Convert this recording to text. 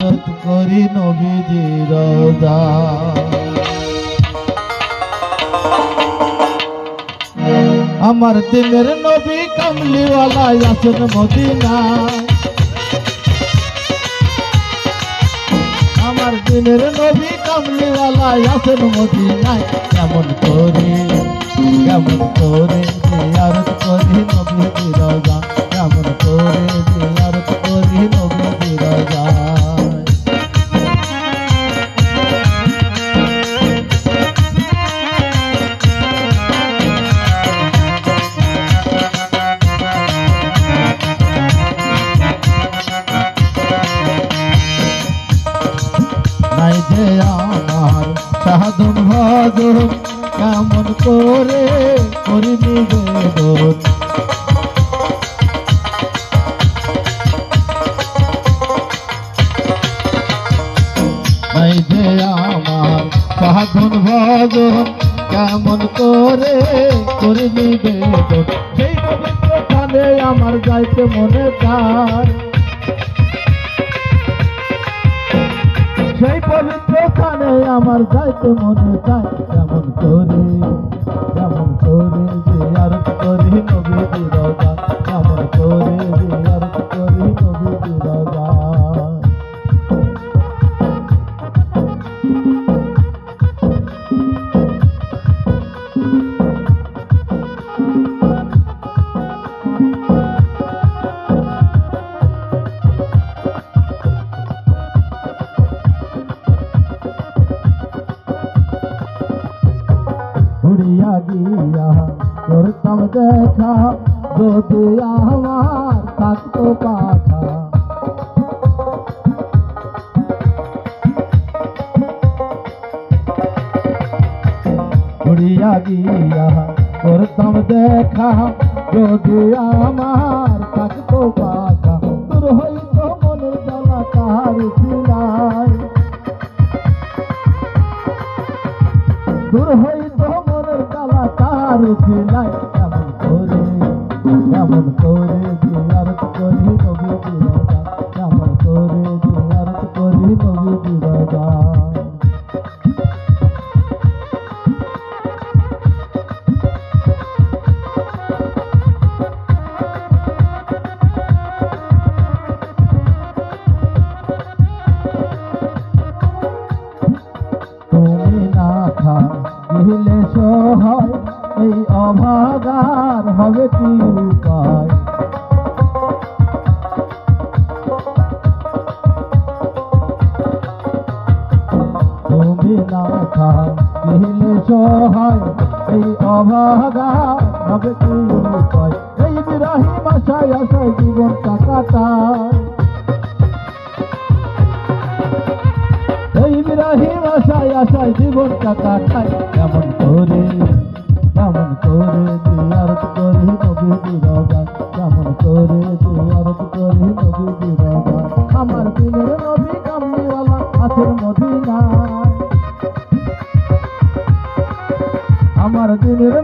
করি নবীজি রোজা। আমার দিনের নবী কামলিওয়ালা আছেন মদিনায়। আমার দিনের নবী কামলিওয়ালা আছেন মদিনায়। কেমন করে জিয়ারত করি নবীজি রোজা। কেমন করে জিয়ারত করি নবীজি রোজা। নাই যে আমার সাধন ভজন কেমন করে করি নিবেদন। নাই যে আমার সাধন ভজন কেমন করে করি নিবেদন। সেই পবিত্র স্থানে আমার যাইতে মনে চায়। সেই পবিত্র স্থানে আমার যাইতে মনে চায়। কেমন করে জিয়ারত করি নবীজি রোজা। কেমন করে জিয়ারত করি নবীজি রোজা। উড়িয়া গিয়া করতাম দেখা যদি আমার থাকতো পাখা। উড়িয়া গিয়া করতাম দেখা যদি আমার থাকতো পাখা। দূর হইতো মনের জ্বালা তাহার ছিলাই। দূর হইতো মনের জ্বালা তাহার ছিলাই। কেমন করে জিয়ারত করি নবীজি রোজা। কেমন করে জিয়ারত করি নবীজি রোজা। তুমি না থাকিলে সহায় এই অভাগার হবে কি উপায়। তুমি না থাকিলে সহায় এই অভাগার হবে কি উপায়। এই বিরাহী আশায় আশায় জীবনটা কাটায়। এই বিরাহী আশায় আশায় জীবনটা কাটায়। কেমন করে জিয়ারত করি নবীজি রোজা। কেমন করে জিয়ারত করি নবীজি রোজা। আমার দিনের নবী কামলিওয়ালা আছেন মদিনায়। আমার দিনের